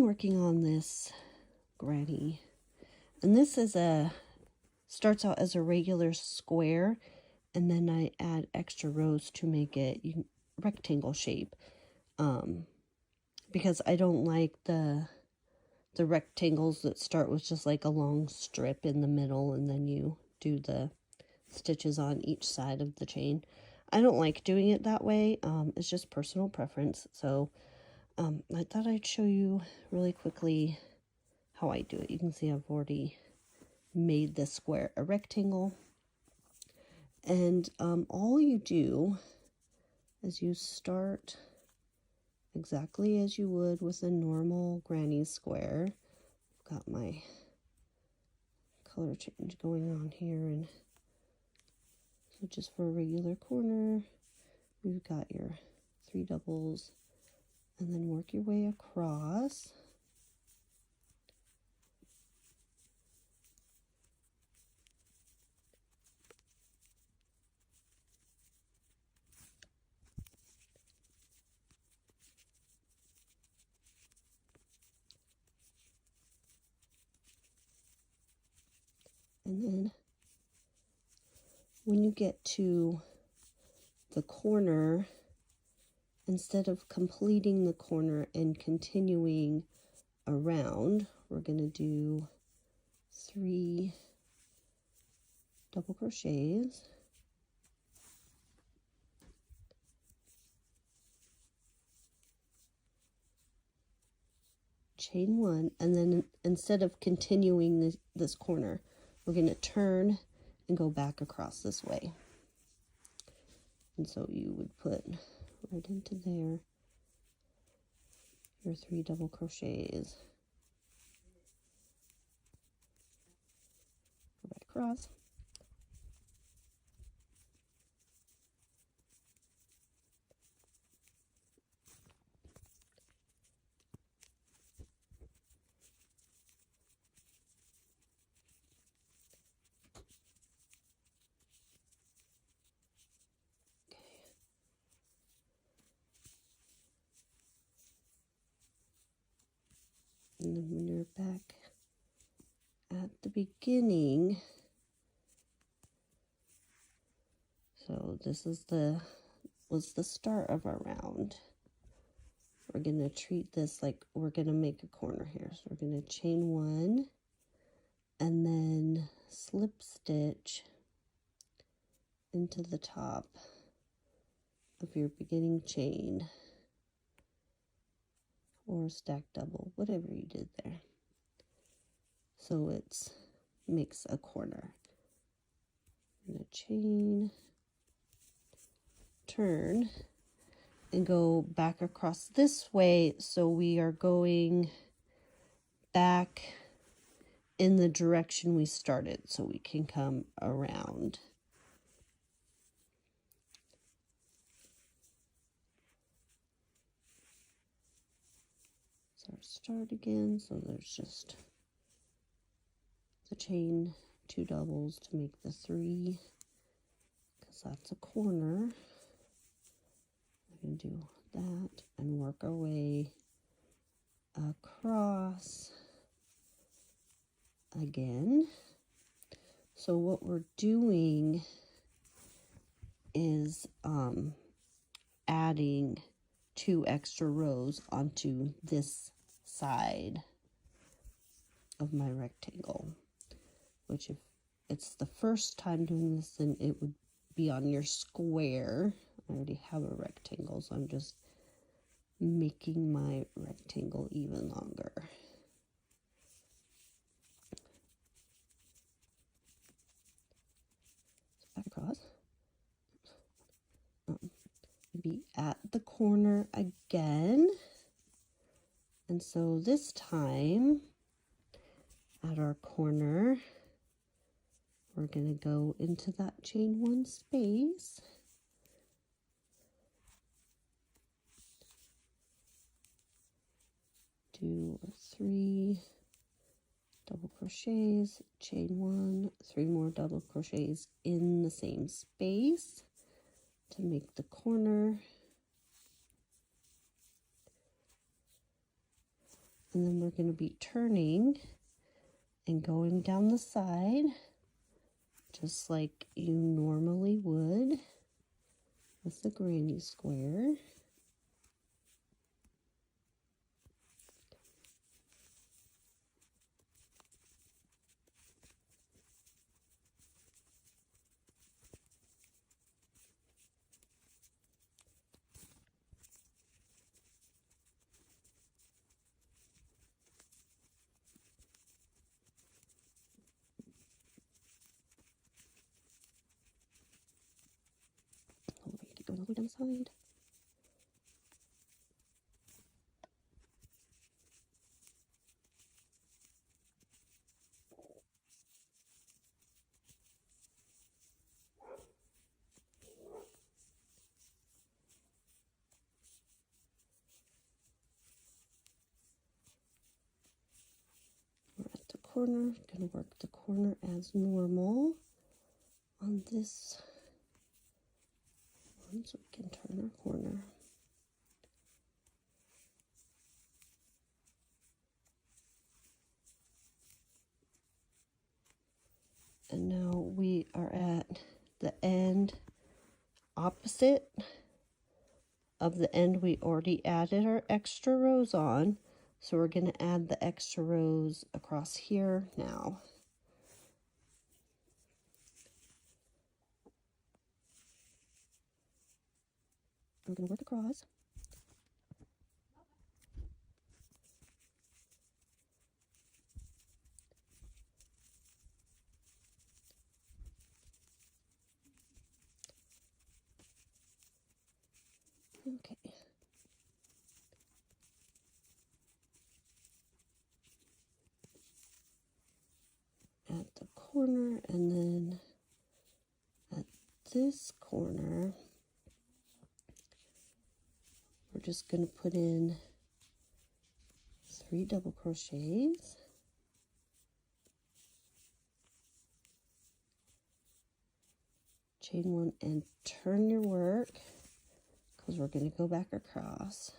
working on this granny, and this is starts out as a regular square, and then I add extra rows to make it rectangle shape, because I don't like the rectangles that start with just like a long strip in the middle, and then you do the stitches on each side of the chain. I don't like doing it that way. It's just personal preference. So I thought I'd show you really quickly how I do it. You can see I've already made this square a rectangle. And all you do is you start exactly as you would with a normal granny square. I've got my color change going on here, and so just for a regular corner, you've got your 3 doubles, and then work your way across. And then when you get to the corner, instead of completing the corner and continuing around, we're going to do 3 double crochets, chain 1, and then instead of continuing this corner, we're going to turn and go back across this way. And so you would put right into there your 3 double crochets, go back across, and then when you're back at the beginning, so this is was the start of our round. We're going to treat this like we're going to make a corner here. So we're going to chain 1 and then slip stitch into the top of your beginning chain, or stack double, whatever you did there. So it makes a corner. I'm going to chain, turn, and go back across this way. So we are going back in the direction we started, so we can come around. So start again, so there's just the chain 2 doubles to make the 3, because that's a corner. We're going to do that and work our way across again. So what we're doing is adding 2 extra rows onto this side of my rectangle, which if it's the first time doing this, then it would be on your square. I already have a rectangle, so I'm just making my rectangle even longer. Back across. Be at the corner again. And so this time, at our corner, we're going to go into that chain 1 space. Do 3 double crochets, chain 1, 3 more double crochets in the same space to make the corner. And then we're going to be turning and going down the side just like you normally would with the granny square. Keep going all the way down the side. We're at the corner, going to work the corner as normal on this one so we can turn our corner. And now we are at the end opposite of the end we already added our extra rows on. So we're going to add the extra rows across here now. I'm going to work across. Okay. At the corner, and then at this corner, we're just going to put in 3 double crochets. Chain 1 and turn your work, because we're going to go back across.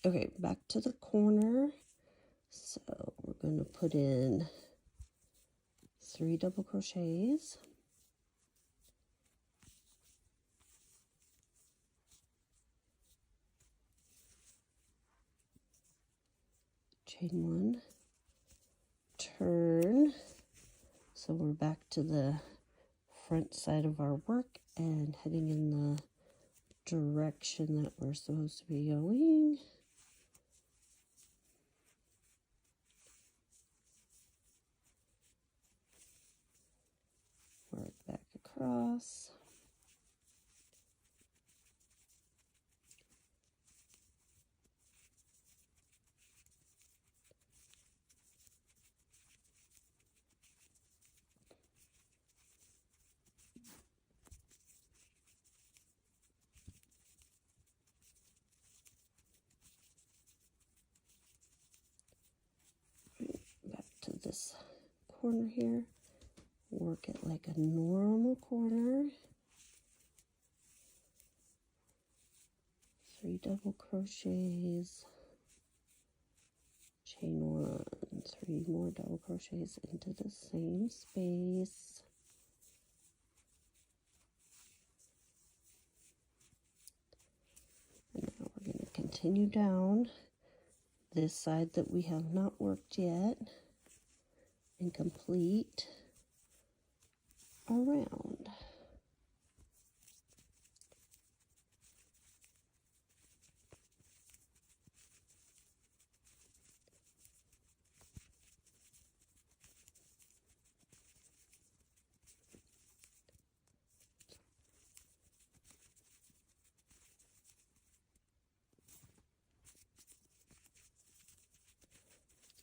Okay, back to the corner. So we're going to put in 3 double crochets. Chain 1, turn. So we're back to the front side of our work and heading in the direction that we're supposed to be going. Work back across. Back to this corner here. Work it like a normal corner. 3 double crochets, chain 1, 3 more double crochets into the same space. And now we're going to continue down this side that we have not worked yet and complete around.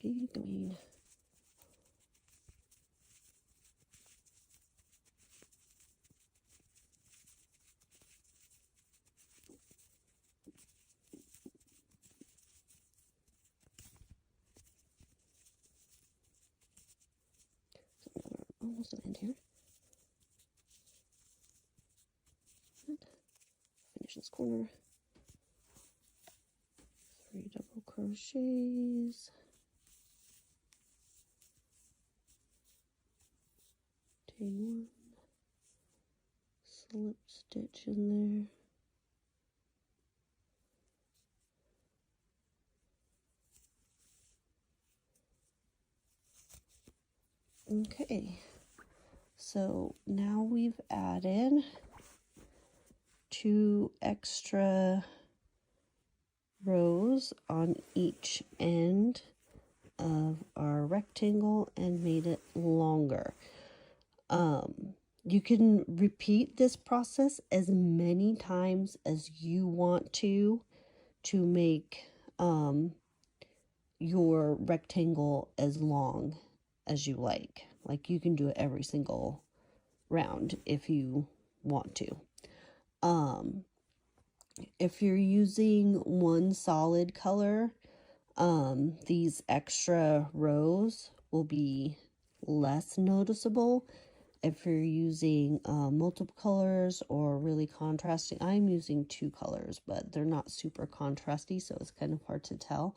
Keep going. Almost an end here. Finish this corner. 3 double crochets. Chain 1. Slip stitch in there. Okay. So now we've added 2 extra rows on each end of our rectangle and made it longer. You can repeat this process as many times as you want to make your rectangle as long as you like. Like, you can do it every single round if you want to. If you're using one solid color, these extra rows will be less noticeable. If you're using multiple colors or really contrasting, I'm using 2 colors, but they're not super contrasty, so it's kind of hard to tell.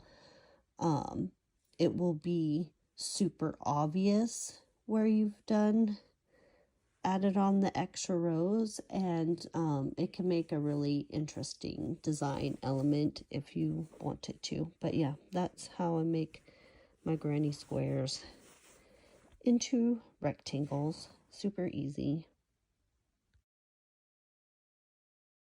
It will be super obvious where you've added on the extra rows, and it can make a really interesting design element if you wanted to. But yeah, that's how I make my granny squares into rectangles. Super easy.